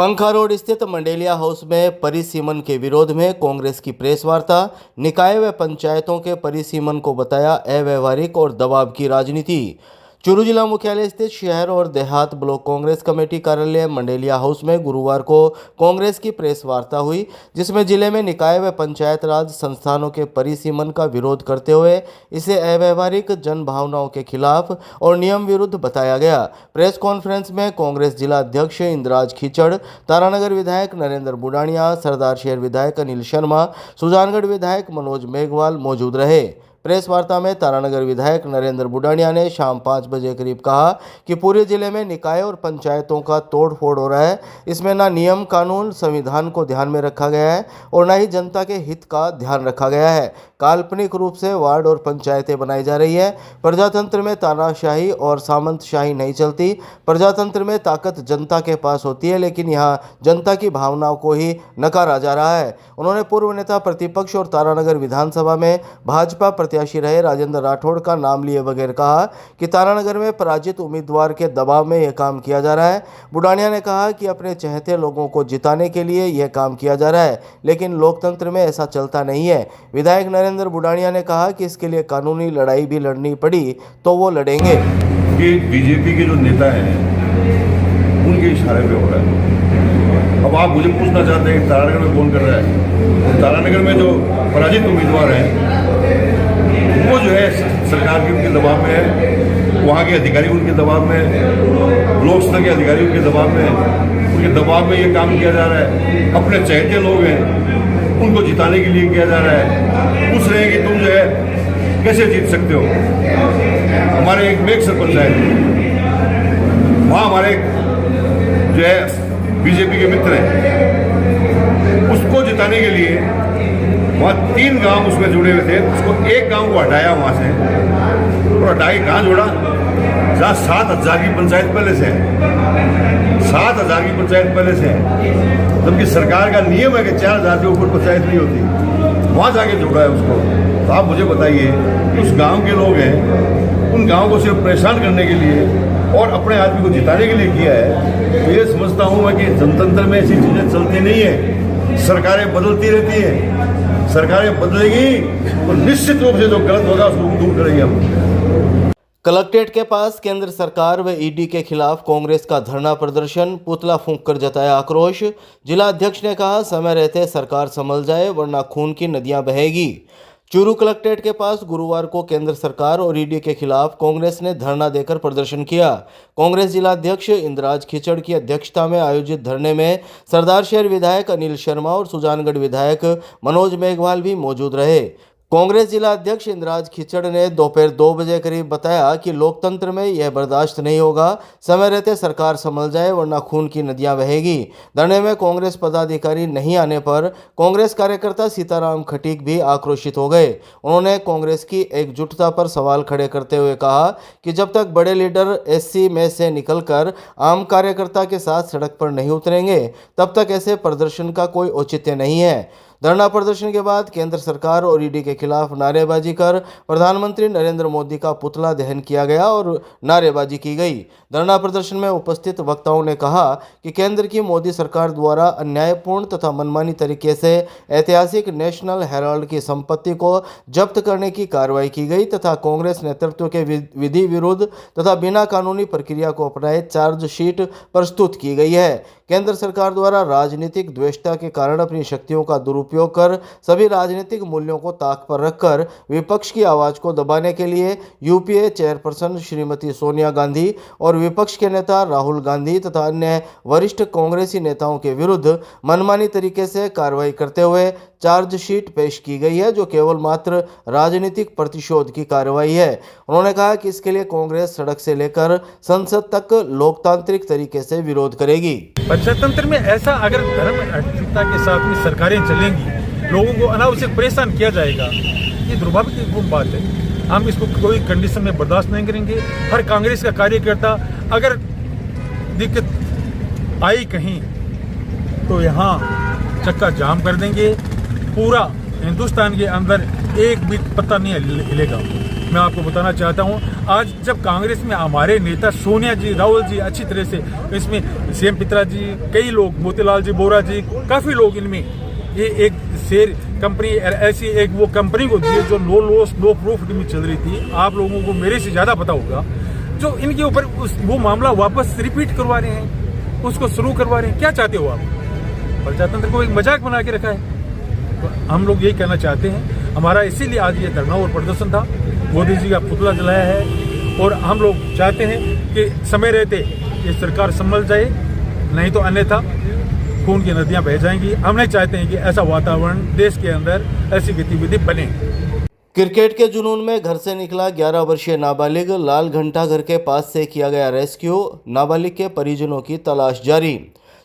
पंखा रोड स्थित मंडेलिया हाउस में परिसीमन के विरोध में कांग्रेस की प्रेस वार्ता। निकाय व पंचायतों के परिसीमन को बताया अव्यावहारिक और दबाव की राजनीति। चूरू जिला मुख्यालय स्थित शहर और देहात ब्लॉक कांग्रेस कमेटी कार्यालय मंडेलिया हाउस में गुरुवार को कांग्रेस की प्रेस वार्ता हुई, जिसमें जिले में निकाय व पंचायत राज संस्थानों के परिसीमन का विरोध करते हुए इसे अव्यावहारिक, जन भावनाओं के खिलाफ और नियम विरुद्ध बताया गया। प्रेस कॉन्फ्रेंस में कांग्रेस जिला अध्यक्ष इंद्राज खीचड़, तारानगर विधायक नरेंद्र बुडानिया, सरदार शहर विधायक अनिल शर्मा, सुजानगढ़ विधायक मनोज मेघवाल मौजूद रहे। प्रेस वार्ता में तारानगर विधायक नरेंद्र बुडानिया ने शाम 5 बजे करीब कहा कि पूरे जिले में निकाय और पंचायतों का तोड़ फोड़ हो रहा है। इसमें ना नियम कानून संविधान को ध्यान में रखा गया है और ना ही जनता के हित का ध्यान रखा गया है। काल्पनिक रूप से वार्ड और पंचायतें बनाई जा रही है। प्रजातंत्र में तानाशाही और सामंतशाही नहीं चलती। प्रजातंत्र में ताकत जनता के पास होती है, लेकिन यहाँ जनता की भावनाओं को ही नकारा जा रहा है। उन्होंने पूर्व नेता प्रतिपक्ष और तारानगर विधानसभा में भाजपा प्रत्याशी रहे राजेंद्र राठौड़ का नाम लिए बगैर कहा कि तारानगर में पराजित उम्मीदवार के दबाव में यह काम किया जा रहा है। बुडानिया ने कहा कि अपने चहेते लोगों को जिताने के लिए यह काम किया जा रहा है, लेकिन लोकतंत्र में ऐसा चलता नहीं है। विधायक नरेंद्र बुडानिया ने कहा कि इसके लिए कानूनी लड़ाई भी लड़नी पड़ी तो वो लड़ेंगे। ये बीजेपी के जो नेता हैं उनके इशारे पे हो रहा है। अब आप मुझे पूछना चाहते हैं कि तारानगर में कौन कर रहा है? तारानगर में जो पराजित उम्मीदवार हैं वो जो है सरकार के उनके दबाव में है, वहाँ के अधिकारी उनके दबाव में, ब्लॉक स्तर के अधिकारी उनके दबाव में, उनके दबाव में ये काम किया जा रहा है। अपने चहेते लोग हैं उनको जिताने के लिए किया जा रहा है। पूछ रहे हैं कि तुम जो है कैसे जीत सकते हो। हमारे एक मेघ सरपंच है, वहाँ हमारे जो है बीजेपी के मित्र हैं, उसको जिताने के लिए वहाँ 3 गांव उसमें जुड़े हुए थे। उसको एक गांव को हटाया वहाँ से, और हटा के कहाँ जोड़ा जहाँ 7,000 की पंचायत पहले से है। 7,000 की पंचायत पहले से है, जबकि सरकार का नियम है कि 4,000 के ऊपर पंचायत नहीं होती। वहाँ जाके जोड़ा है उसको। तो आप मुझे बताइए, उस गांव के लोग हैं, उन गाँव को सिर्फ परेशान करने के लिए और अपने आदमी को जिताने के लिए किया है। तो ये समझता हूँ मैं कि जनतंत्र में ऐसी चीज़ें चलती नहीं है। सरकारें बदलती रहती हैं, सरकारें बदलेगी तो निश्चित रूप से जो गलत होगा उसको दूर करेंगे हम। कलेक्ट्रेट के पास केंद्र सरकार व ईडी के खिलाफ कांग्रेस का धरना प्रदर्शन, पुतला फूंक कर जताया आक्रोश। जिला अध्यक्ष ने कहा, समय रहते सरकार संभल जाए वरना खून की नदियां बहेगी। चूरू कलेक्ट्रेट के पास गुरुवार को केंद्र सरकार और ईडी के खिलाफ कांग्रेस ने धरना देकर प्रदर्शन किया। कांग्रेस जिला अध्यक्ष इंद्राज खीचड़ की अध्यक्षता में आयोजित धरने में सरदार शहर विधायक अनिल शर्मा और सुजानगढ़ विधायक मनोज मेघवाल भी मौजूद रहे। कांग्रेस जिला अध्यक्ष इंद्राज खीचड़ ने दोपहर 2 बजे करीब बताया कि लोकतंत्र में यह बर्दाश्त नहीं होगा। समय रहते सरकार संभल जाए वरना खून की नदियां बहेगी। धरने में कांग्रेस पदाधिकारी नहीं आने पर कांग्रेस कार्यकर्ता सीताराम खटीक भी आक्रोशित हो गए। उन्होंने कांग्रेस की एकजुटता पर सवाल खड़े करते हुए कहा कि जब तक बड़े लीडर एससी में से निकलकर आम कार्यकर्ता के साथ सड़क पर नहीं उतरेंगे, तब तक ऐसे प्रदर्शन का कोई औचित्य नहीं है। धरना प्रदर्शन के बाद केंद्र सरकार और ईडी के खिलाफ नारेबाजी कर प्रधानमंत्री नरेंद्र मोदी का पुतला दहन किया गया और नारेबाजी की गई। धरना प्रदर्शन में उपस्थित वक्ताओं ने कहा कि केंद्र की मोदी सरकार द्वारा अन्यायपूर्ण तथा मनमानी तरीके से ऐतिहासिक नेशनल हेराल्ड की संपत्ति को जब्त करने की कार्रवाई की गई तथा कांग्रेस नेतृत्व के विधि विरुद्ध तथा बिना कानूनी प्रक्रिया को अपनाए चार्जशीट प्रस्तुत की गई है। केंद्र सरकार द्वारा राजनीतिक द्वेषता के कारण अपनी शक्तियों का दुरुपयोग कर सभी राजनीतिक मूल्यों को ताक पर रखकर विपक्ष की आवाज को दबाने के लिए यूपीए चेयरपर्सन श्रीमती सोनिया गांधी और विपक्ष के नेता राहुल गांधी तथा अन्य वरिष्ठ कांग्रेसी नेताओं के विरुद्ध मनमानी तरीके से कार्रवाई करते हुए चार्जशीट पेश की गई है, जो केवल मात्र राजनीतिक प्रतिशोध की कार्रवाई है। उन्होंने कहा कि इसके लिए कांग्रेस सड़क से लेकर संसद तक लोकतांत्रिक तरीके से विरोध करेगी। प्रजातंत्र में ऐसा अगर धर्म अहिंसा के साथ में सरकारें चलेंगी, लोगों को अनावश्यक परेशान किया जाएगा, ये दुर्भाग्य की बात है। हम इसको कोई कंडीशन में बर्दाश्त नहीं करेंगे। हर कांग्रेस का कार्यकर्ता अगर दिक्कत आई कहीं तो यहाँ चक्का जाम कर देंगे। पूरा हिंदुस्तान के अंदर एक भी पत्ता नहीं हिलेगा। मैं आपको बताना चाहता हूं, आज जब कांग्रेस में हमारे नेता सोनिया जी, राहुल जी अच्छी तरह से, इसमें सीएम पित्रा जी, कई लोग, मोतीलाल जी बोरा जी, काफी लोग इनमें ये एक शेयर कंपनी ऐसी एक वो कंपनी को दी जो नो लॉस नो प्रॉफिट में चल रही थी। आप लोगों को मेरे से ज्यादा पता होगा, जो इनके ऊपर वो मामला वापस रिपीट करवा रहे हैं, उसको शुरू करवा रहे हैं। क्या चाहते हो आप? प्रजातंत्र को एक मजाक बना के रखा है। तो हम लोग यही कहना चाहते हैं, हमारा इसीलिए आज ये धरना और प्रदर्शन था। मोदी जी का पुतला जलाया है और हम लोग चाहते हैं कि समय रहते ये सरकार संभल जाए, नहीं तो अन्यथा खून की नदियां बह जाएंगी। हम नहीं चाहते हैं कि ऐसा वातावरण देश के अंदर, ऐसी गतिविधि बने। क्रिकेट के जुनून में घर से निकला 11 वर्षीय नाबालिग, लाल घंटा घर के पास से किया गया रेस्क्यू, नाबालिग के परिजनों की तलाश जारी।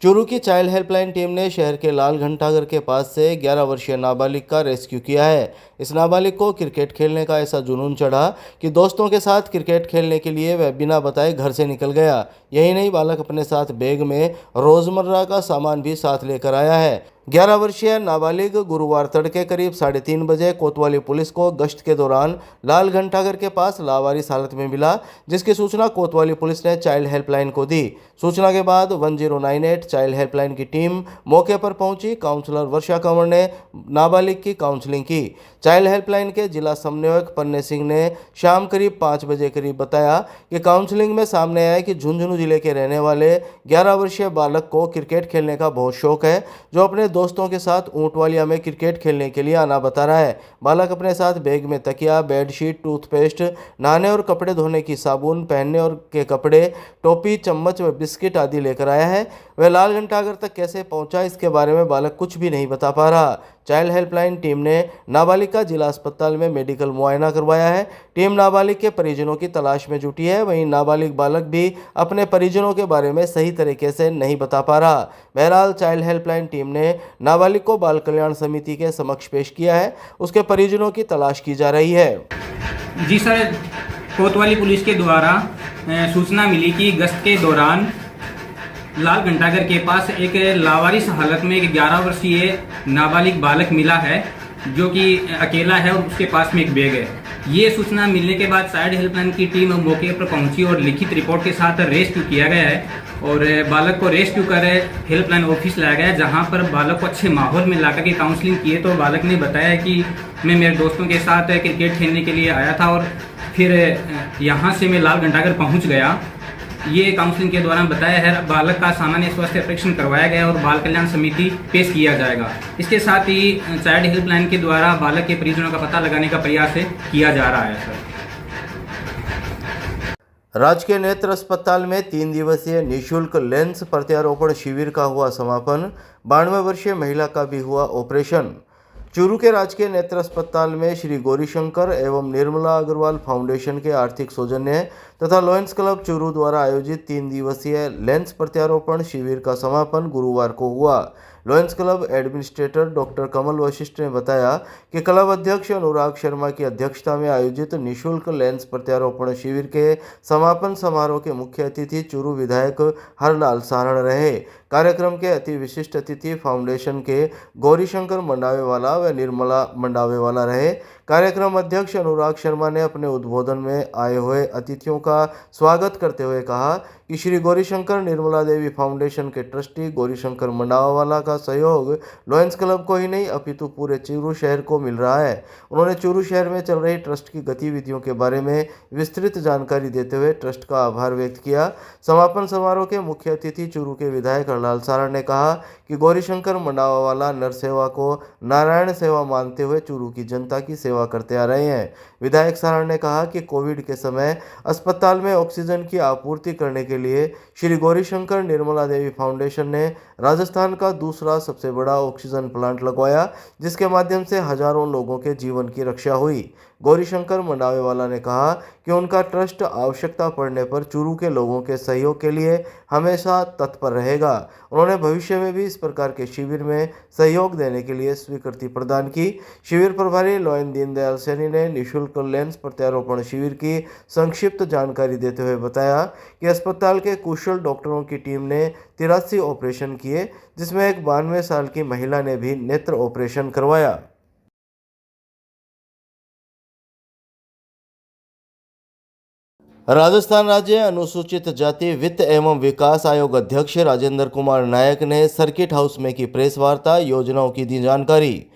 चूरू की चाइल्ड हेल्पलाइन टीम ने शहर के लाल घंटाघर के पास से 11 वर्षीय नाबालिग का रेस्क्यू किया है। इस नाबालिग को क्रिकेट खेलने का ऐसा जुनून चढ़ा कि दोस्तों के साथ क्रिकेट खेलने के लिए वह बिना बताए घर से निकल गया। यही नहीं, बालक अपने साथ बैग में रोजमर्रा का सामान भी साथ लेकर आया है। 11 वर्षीय नाबालिग गुरुवार तड़के करीब 3:30 बजे कोतवाली पुलिस को गश्त के दौरान लाल घंटाघर के पास लावारिस हालत में मिला, जिसकी सूचना कोतवाली पुलिस ने चाइल्ड हेल्पलाइन को दी। सूचना के बाद 1098 चाइल्ड हेल्पलाइन की टीम मौके पर पहुंची। काउंसलर वर्षा कंवर ने नाबालिग की काउंसलिंग की। चाइल्ड हेल्पलाइन के जिला समन्वयक पन्ने सिंह ने शाम करीब 5 बजे करीब बताया कि काउंसलिंग में सामने आया कि झुंझुनू जिले के रहने वाले 11 वर्षीय बालक को क्रिकेट खेलने का बहुत शौक है, जो अपने दोस्तों के साथ ऊंटवालिया में क्रिकेट खेलने के लिए आना बता रहा है। बालक अपने साथ बैग में तकिया, बेडशीट, टूथपेस्ट, नहाने और कपड़े धोने की साबुन, पहनने और के कपड़े, टोपी, चम्मच व बिस्किट आदि लेकर आया है। वह लाल घंटाघर तक कैसे पहुंचा, इसके बारे में बालक कुछ भी नहीं बता पा रहा। चाइल्ड हेल्पलाइन टीम ने नाबालिग का जिला अस्पताल में मेडिकल मुआयना करवाया है। टीम नाबालिग के परिजनों की तलाश में जुटी है। वहीं नाबालिग बालक भी अपने परिजनों के बारे में सही तरीके से नहीं बता पा रहा। बहरहाल चाइल्ड हेल्पलाइन टीम ने नाबालिग को बाल कल्याण समिति के समक्ष पेश किया है। उसके परिजनों की तलाश की जा रही है। जी सर, कोतवाली पुलिस के द्वारा सूचना मिली कि गश्त के दौरान लाल घंटाघर के पास एक लावारिस हालत में एक 11 वर्षीय नाबालिग बालक मिला है, जो कि अकेला है और उसके पास में एक बैग है। ये सूचना मिलने के बाद चाइल्ड हेल्पलाइन की टीम मौके पर पहुंची और लिखित रिपोर्ट के साथ रेस्क्यू किया गया है और बालक को रेस्क्यू कर हेल्पलाइन ऑफिस लाया गया, जहां पर बालक को अच्छे माहौल में लाकर के काउंसलिंग किए। तो बालक ने बताया कि मैं मेरे दोस्तों के साथ क्रिकेट खेलने के लिए आया था और फिर यहाँ से मैं लाल घंटाघर पहुँच गया। ये काउंसलिंग के दौरान बताया है। बालक का सामान्य स्वास्थ्य परीक्षण करवाया गया और बाल कल्याण समिति पेश किया जाएगा। इसके साथ ही चाइल्ड हेल्पलाइन के द्वारा बालक के परिजनों का पता लगाने का प्रयास किया जा रहा है। सर, राजकीय नेत्र अस्पताल में 3 दिवसीय निःशुल्क लेंस प्रत्यारोपण शिविर का हुआ समापन। 92 वर्षीय महिला का भी हुआ ऑपरेशन। चूरू के राजकीय नेत्र अस्पताल में श्री गौरीशंकर एवं निर्मला अग्रवाल फाउंडेशन के आर्थिक सौजन्य तथा लॉयंस क्लब चूरू द्वारा आयोजित 3 दिवसीय लेंस प्रत्यारोपण शिविर का समापन गुरुवार को हुआ। लॉयंस क्लब एडमिनिस्ट्रेटर डॉक्टर कमल वशिष्ठ ने बताया कि क्लब अध्यक्ष अनुराग शर्मा की अध्यक्षता में आयोजित निःशुल्क लेंस प्रत्यारोपण शिविर के समापन समारोह के मुख्य अतिथि चूरू विधायक हरलाल सारण रहे। कार्यक्रम के अति विशिष्ट अतिथि फाउंडेशन के गौरीशंकर मंडावेवाला व निर्मला मंडावेवाला रहे। कार्यक्रम अध्यक्ष अनुराग शर्मा ने अपने उद्बोधन में आए हुए अतिथियों का स्वागत करते हुए कहा कि श्री गौरीशंकर निर्मला देवी फाउंडेशन के ट्रस्टी गौरीशंकर मंडावाला का सहयोग लॉयंस क्लब को ही नहीं अपितु पूरे चूरू शहर को मिल रहा है। उन्होंने चूरू शहर में चल रही ट्रस्ट की गतिविधियों के बारे में विस्तृत जानकारी देते हुए ट्रस्ट का आभार व्यक्त किया। समापन समारोह के मुख्य अतिथि चूरू के विधायक हरलाल सारण ने कहा कि गौरीशंकर मंडावाला नर सेवा को नारायण सेवा मानते हुए चूरू की जनता की सेवा करते आ रहे हैं। विधायक सारण ने कहा कि कोविड के समय अस्पताल में ऑक्सीजन की आपूर्ति करने के लिए श्री गौरीशंकर निर्मला देवी फाउंडेशन ने राजस्थान का दूसरा सबसे बड़ा ऑक्सीजन प्लांट लगवाया, जिसके माध्यम से हजारों लोगों के जीवन की रक्षा हुई। गौरीशंकर मंडावेवाला ने कहा कि उनका ट्रस्ट आवश्यकता पड़ने पर चूरू के लोगों के सहयोग के लिए हमेशा तत्पर रहेगा। उन्होंने भविष्य में भी इस प्रकार के शिविर में सहयोग देने के लिए स्वीकृति प्रदान की। शिविर प्रभारी लॉयन दीनदयाल सैनी ने निःशुल्क लेंस प्रत्यारोपण शिविर की संक्षिप्त जानकारी देते हुए बताया कि अस्पताल के कुशल डॉक्टरों की टीम ने 83 ऑपरेशन किए, जिसमें एक 92 साल की महिला ने भी नेत्र ऑपरेशन करवाया। राजस्थान राज्य अनुसूचित जाति वित्त एवं विकास आयोग अध्यक्ष राजेंद्र कुमार नायक ने सर्किट हाउस में की प्रेस वार्ता, योजनाओं की दी जानकारी।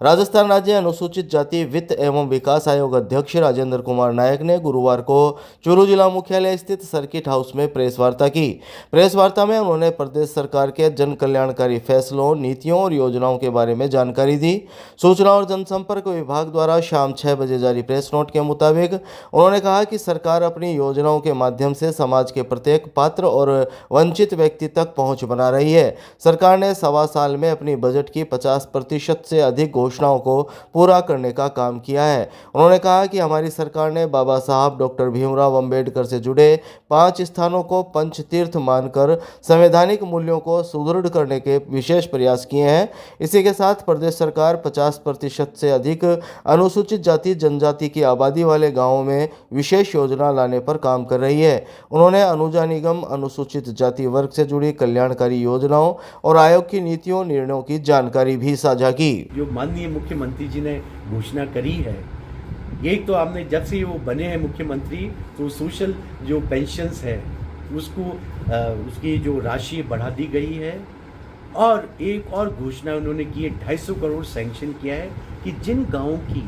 राजस्थान राज्य अनुसूचित जाति वित्त एवं विकास आयोग अध्यक्ष राजेंद्र कुमार नायक ने गुरुवार को चूरू जिला मुख्यालय स्थित सर्किट हाउस में प्रेस वार्ता की। प्रेस वार्ता में उन्होंने प्रदेश सरकार के जन कल्याणकारी फैसलों, नीतियों और योजनाओं के बारे में जानकारी दी। सूचना और जनसंपर्क विभाग द्वारा शाम 6 बजे जारी प्रेस नोट के मुताबिक उन्होंने कहा कि सरकार अपनी योजनाओं के माध्यम से समाज के प्रत्येक पात्र और वंचित व्यक्ति तक पहुंच बना रही है। सरकार ने 1.25 साल में अपनी बजट की 50% से अधिक घोषणाओं को पूरा करने का काम किया है। उन्होंने कहा कि हमारी सरकार ने बाबा साहब डॉक्टर भीमराव अंबेडकर से जुड़े 5 स्थानों को पंच तीर्थ मानकर संवैधानिक मूल्यों को सुदृढ़ करने के विशेष प्रयास किए हैं। इसी के साथ प्रदेश सरकार 50% से अधिक अनुसूचित जाति जनजाति की आबादी वाले गांवों में विशेष योजना लाने पर काम कर रही है। उन्होंने अनुजा निगम, अनुसूचित जाति वर्ग से जुड़ी कल्याणकारी योजनाओं और आयोग की नीतियों, निर्णयों की जानकारी भी साझा की। जो माननीय मुख्यमंत्री जी ने घोषणा करी है, यही तो आपने जब से वो बने हैं मुख्यमंत्री, तो सोशल जो पेंशन्स है उसको उसकी जो राशि बढ़ा दी गई है। और एक और घोषणा उन्होंने की है, 250 करोड़ सैंक्शन किया है कि जिन गांवों की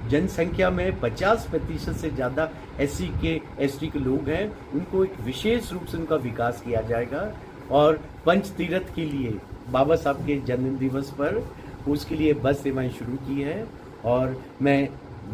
जनसंख्या में 50% से ज़्यादा SC के ST के लोग हैं, उनको एक विशेष रूप से उनका विकास किया जाएगा। और पंच तीर्थ के लिए बाबा साहब के जन्म दिवस पर उसके लिए बस सेवाएं शुरू की है। और मैं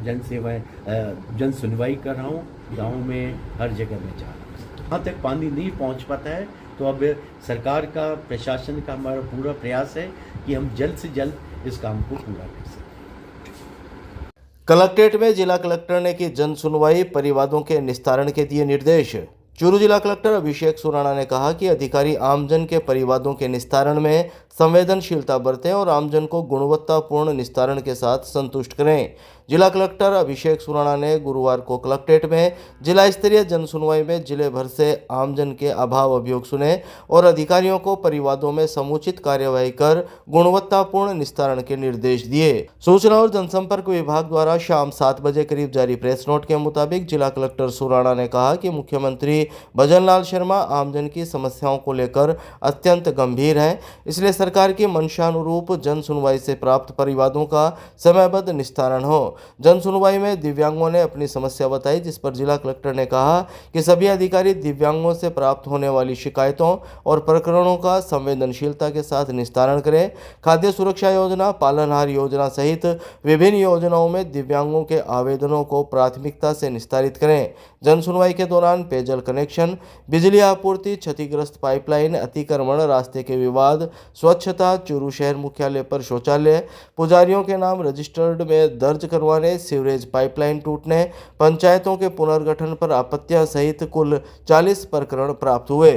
जन सुनवाई कर रहा हूँ, गाँव में हर जगह में जा रहा हूँ। वहाँ तक पानी नहीं पहुँच पाता है, तो अब सरकार का, प्रशासन का हमारा पूरा प्रयास है कि हम जल्द से जल्द इस काम को पूरा कर सकें। कलेक्ट्रेट में जिला कलेक्टर ने की जन सुनवाई, परिवादों के निस्तारण के दिए निर्देश। चूरू जिला कलेक्टर अभिषेक सुराणा ने कहा कि अधिकारी आमजन के परिवादों के निस्तारण में संवेदनशीलता बरतें और आमजन को गुणवत्तापूर्ण निस्तारण के साथ संतुष्ट करें। जिला कलेक्टर अभिषेक सुराणा ने गुरुवार को कलेक्ट्रेट में जिला स्तरीय जन सुनवाई में जिले भर से आमजन के अभाव अभियोग सुने और अधिकारियों को परिवादों में समुचित कार्यवाही कर गुणवत्तापूर्ण निस्तारण के निर्देश दिए। सूचना और जनसंपर्क विभाग द्वारा शाम 7 बजे करीब जारी प्रेस नोट के मुताबिक जिला कलेक्टर सुराणा ने कहा कि मुख्यमंत्री भजन लाल शर्मा आमजन की समस्याओं को लेकर अत्यंत गंभीर हैं, इसलिए सरकार की मंशानुरूप जन सुनवाई से प्राप्त परिवादों का समयबद्ध निस्तारण हो। जन सुनवाई में दिव्यांगों ने अपनी समस्या बताई, जिस पर जिला कलेक्टर ने कहा कि सभी अधिकारी दिव्यांगों से प्राप्त होने वाली शिकायतों और प्रकरणों का संवेदनशीलता के साथ निस्तारण करें। खाद्य सुरक्षा योजना, पालनहार योजना सहित विभिन्न योजनाओं में दिव्यांगों के आवेदनों को प्राथमिकता से निस्तारित करें। जन सुनवाई के दौरान पेयजल कनेक्शन, बिजली आपूर्ति, क्षतिग्रस्त पाइपलाइन, अतिक्रमण, रास्ते के विवाद, स्वच्छता, चूरू शहर मुख्यालय पर शौचालय, पुजारियों के नाम रजिस्टर्ड में दर्ज करवाने, सीवरेज पाइपलाइन टूटने, पंचायतों के पुनर्गठन पर आपत्तियां सहित कुल 40 प्रकरण प्राप्त हुए।